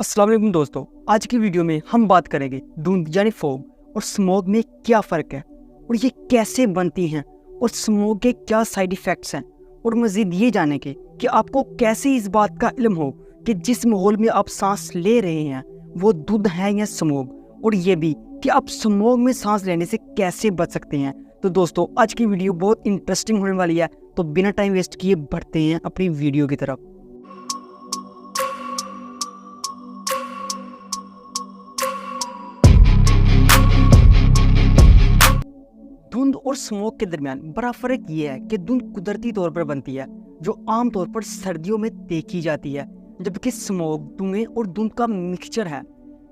अस्सलाम वालेकुम दोस्तों, आज की वीडियो में हम बात करेंगे धुंध यानी फॉग और स्मोग में क्या फ़र्क है और ये कैसे बनती हैं और स्मोग के क्या साइड इफ़ेक्ट्स हैं। और मज़ीद ये जानेंगे कि आपको कैसे इस बात का इल्म हो कि जिस माहौल में आप सांस ले रहे हैं वो धुंध है या स्मोग, और ये भी कि आप स्मोग में सांस लेने से कैसे बच सकते हैं। तो दोस्तों, आज की वीडियो बहुत इंटरेस्टिंग होने वाली है, तो बिना टाइम वेस्ट किए बढ़ते हैं अपनी वीडियो की तरफ। धुंध और स्मोक के दरमियान बड़ा फर्क ये है कि धुंध कुदरती तौर पर बनती है जो आमतौर पर सर्दियों में देखी जाती है, जबकि स्मोक धुएं और धुंध का मिक्सचर है।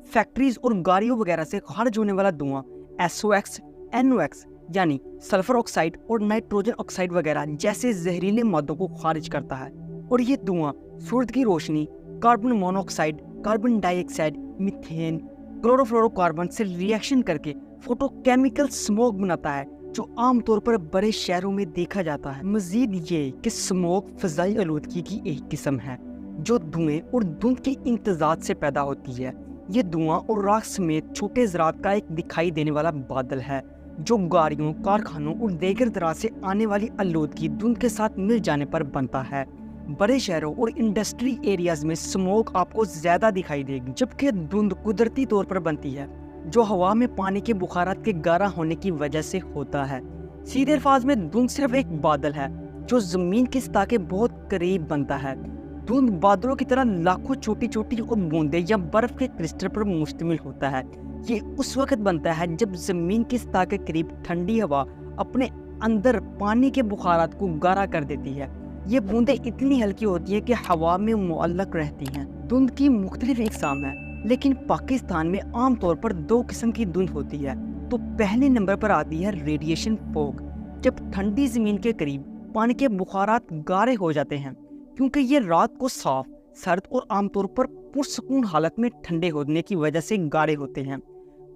फैक्ट्रीज और गाड़ियों वगैरह से खारिज होने वाला धुआं SOx, NOx यानी सल्फर ऑक्साइड और नाइट्रोजन ऑक्साइड वगैरह जैसे जहरीले मादों को खारिज करता है, और ये धुआं सूरज की रोशनी, carbon monoxide, carbon dioxide, methane, chlorofluorocarbon से रिएक्शन करके फोटोकेमिकल स्मोक बनाता है जो आमतौर पर बड़े शहरों में देखा जाता है। मजीद ये कि स्मोक फजाई आलूदगी की एक किस्म है जो धुएं और धुंध के इम्तजाज से पैदा होती है। ये धुआं और राख समेत छोटे ज़रात का एक दिखाई देने वाला बादल है जो गाड़ियों, कारखानों और दीगर तरह से आने वाली आलूदगी धुंध के साथ मिल जाने पर बनता है। बड़े शहरों और इंडस्ट्री एरियाज में स्मोक आपको ज्यादा दिखाई देगी, जबकि धुंध कुदरती तौर पर बनती है जो हवा में पानी के बुखारात के गाढ़ा होने की वजह से होता है। सीधे अल्फाज में धुंध सिर्फ एक बादल है जो जमीन की सतह के बहुत करीब बनता है। धुंध बादलों की तरह लाखों छोटी छोटी और बूंदे या बर्फ के क्रिस्टल पर मुश्तमिल होता है। ये उस वक्त बनता है जब जमीन की सतह के करीब ठंडी हवा अपने अंदर पानी के बुखारात को गाढ़ा कर देती है। ये बूंदें इतनी हल्की होती है कि हवा में मुअल्लक रहती हैं। धुंध की मुख्तलिफ इकसाम है, लेकिन पाकिस्तान में आमतौर पर दो किस्म की धुंध होती है। तो पहले नंबर पर आती है रेडिएशन फॉग, जब ठंडी जमीन के करीब पानी के बुखारात गाढ़े हो जाते हैं क्योंकि ये रात को साफ, सर्द और आमतौर पर पुरसकून हालत में ठंडे होने की वजह से गाढ़े होते हैं।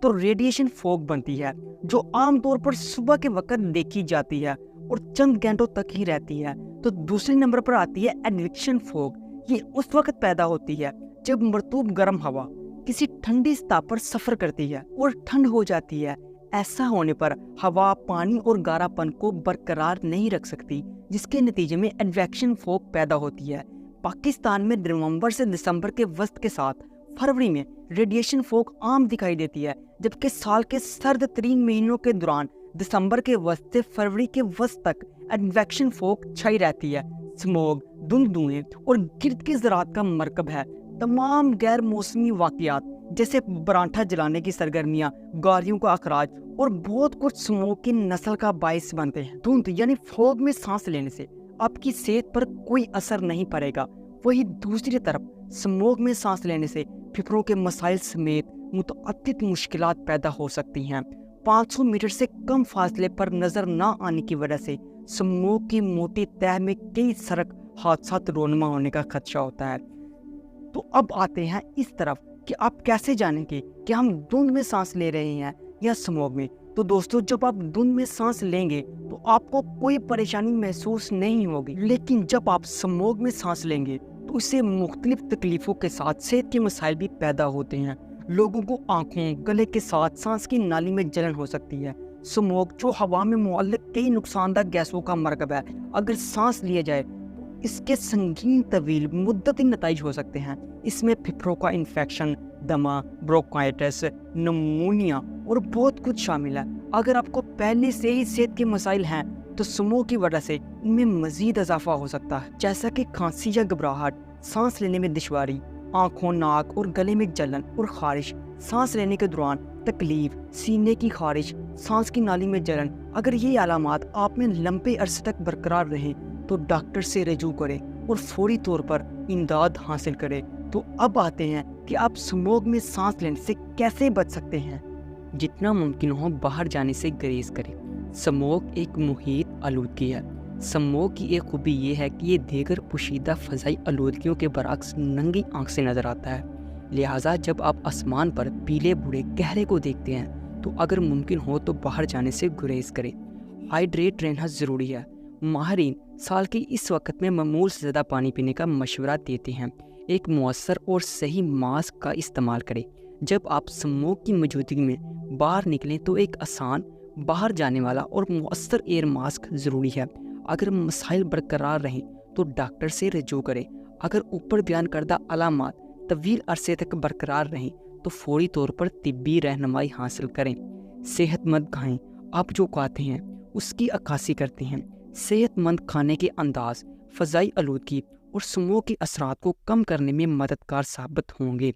तो रेडिएशन फॉग बनती है जो आमतौर पर सुबह के वक्त देखी जाती है और चंद घंटों तक ही रहती है। तो दूसरे नंबर पर आती है एडवेक्शन फॉग। ये उस वक्त पैदा होती है जब मरतूब गर्म हवा किसी ठंडी सतह पर सफर करती है और ठंड हो जाती है। ऐसा होने पर हवा पानी और गाढ़ापन को बरकरार नहीं रख सकती, जिसके नतीजे में एडवेक्शन फॉग पैदा होती है। पाकिस्तान में नवंबर से दिसंबर के वस्त के साथ फरवरी में रेडिएशन फॉग आम दिखाई देती है, जबकि साल के सर्द तरीन महीनों के दौरान दिसंबर के वस्त से फरवरी के वस्त तक एडवेक्शन फॉग छाई रहती है। स्मोग धुंध, धुएं और गिर्द के ज़रात का मरकब है। तमाम गैर मौसमी वाक़यात जैसे परांठा जलाने की सरगर्मियाँ, गाड़ियों का अखराज और बहुत कुछ स्मोग की नस्ल का बायस बनते हैं। धुंध यानी फॉग में सांस लेने से आपकी सेहत पर कोई असर नहीं पड़ेगा। वही दूसरी तरफ स्मोग में सांस लेने से फेफड़ों के मसाइल समेत मुतअद्दिद मुश्किलात पैदा हो सकती हैं। 500 मीटर से कम फासले पर नजर न आने की वजह से स्मोग की मोटी तह में कई सड़क हादसात रोनमा होने का खदशा होता है। तो अब आते हैं इस तरफ कि आप कैसे जानेंगे कि हम धुंध में सांस ले रहे हैं या स्मोग में। तो दोस्तों, जब आप धुंध में सांस लेंगे तो आपको कोई परेशानी महसूस नहीं होगी, लेकिन जब आप स्मोग में सांस लेंगे तो इससे मुख्तलिफ तकलीफों के साथ सेहत के मसाइल भी पैदा होते हैं। लोगों को आंखों, गले के साथ सांस की नाली में जलन हो सकती है। स्मोग जो हवा में मुअल्लक कई नुकसानदार गैसों का मरकब है, अगर सांस लिया जाए तो इसके संगीन तवील मुद्दती नताइज हो सकते हैं। इसमें फेफड़ों का इन्फेक्शन, दमा, ब्रोंकाइटिस, नमूनिया और बहुत कुछ शामिल है। अगर आपको पहले से ही सेहत के मसाइल हैं तो स्मोग की वजह से इनमें मजीद इजाफा हो सकता है, जैसा कि खांसी या घबराहट, सांस लेने में दुश्वारी, आंखों, नाक और गले में जलन और खारिश, सांस लेने के दौरान तकलीफ, सीने की खारिश, सांस की नाली में जलन। अगर ये अलामात आप में लंबे अरसे तक बरकरार रहें तो डॉक्टर से रजू करें और फौरी तौर पर इमदाद हासिल करें। तो अब आते हैं कि आप स्मोग में सांस लेने से कैसे बच सकते हैं। जितना मुमकिन हो बाहर जाने से गुरेज करें। स्मोग एक मुहीत आलूदगी है। स्मोग की एक खूबी ये है कि ये दीगर पोशीदा फ़ज़ाई आलूदगियों के बरअक्स नंगी आँख से नज़र आता है। लिहाजा जब आप आसमान पर पीले बूढ़े गहरे को देखते हैं तो अगर मुमकिन हो तो बाहर जाने से गुरेज करें। हाइड्रेट रहना ज़रूरी है। माहिरीन साल के इस वक्त में मामूल से ज़्यादा पानी पीने का मशवरा देते हैं। ایک مؤثر اور صحیح ماسک کا استعمال کریں۔ جب آپ اسموک کی موجودگی میں باہر نکلیں تو ایک آسان، باہر جانے والا اور مؤثر ایئر ماسک ضروری ہے۔ اگر مسائل برقرار رہیں تو ڈاکٹر سے رجوع کریں۔ اگر اوپر بیان کردہ علامات طویل عرصے تک برقرار رہیں تو فوری طور پر طبی رہنمائی حاصل کریں۔ صحت مند کھائیں۔ آپ جو کھاتے ہیں اس کی عکاسی کرتے ہیں۔ صحت مند کھانے کے انداز فضائی آلودگی اور اسموک کے اثرات کو کم کرنے میں مددگار ثابت ہوں گے۔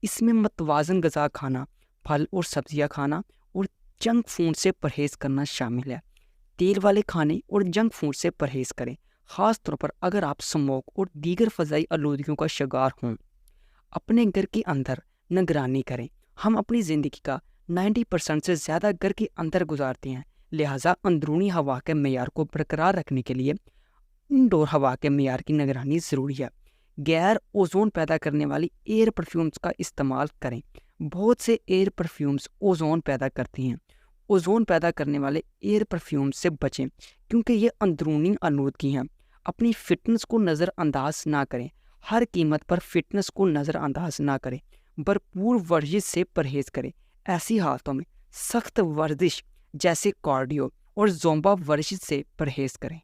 اس میں متوازن غذا کھانا، پھل اور سبزیاں کھانا اور جنک فوڈ سے پرہیز کرنا شامل ہے۔ تیل والے کھانے اور جنک فوڈ سے پرہیز کریں، خاص طور پر اگر آپ اسموک اور دیگر فضائی آلودگیوں کا شکار ہوں۔ اپنے گھر کے اندر نگرانی کریں۔ ہم اپنی زندگی کا 90% سے زیادہ گھر کے اندر گزارتے ہیں، لہٰذا اندرونی ہوا کے معیار کو برقرار رکھنے کے لیے انڈور ہوا کے معیار کی نگرانی ضروری ہے۔ غیر اوزون پیدا کرنے والی ایئر پرفیومز کا استعمال کریں۔ بہت سے ایئر پرفیومز اوزون پیدا کرتے ہیں۔ اوزون پیدا کرنے والے ایئر پرفیومز سے بچیں کیونکہ یہ اندرونی آلودگی ہیں۔ اپنی فٹنس کو نظر انداز نہ کریں۔ ہر قیمت پر فٹنس کو نظر انداز نہ کریں۔ بھرپور ورزش سے پرہیز کریں۔ ایسی حالتوں میں سخت ورزش جیسے کارڈیو اور زومبا ورزش سے پرہیز کریں۔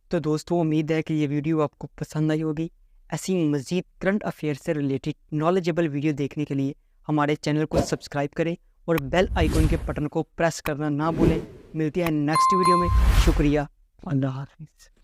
تو دوستو، امید ہے کہ یہ ویڈیو آپ کو پسند آئی ہوگی۔ ایسی مزید کرنٹ افیئر سے ریلیٹڈ نالجبل ویڈیو دیکھنے کے لیے ہمارے چینل کو سبسکرائب کریں اور بیل آئیکن کے بٹن کو پریس کرنا نہ بھولیں۔ ملتے ہیں نیکسٹ ویڈیو میں۔ شکریہ، اللہ حافظ۔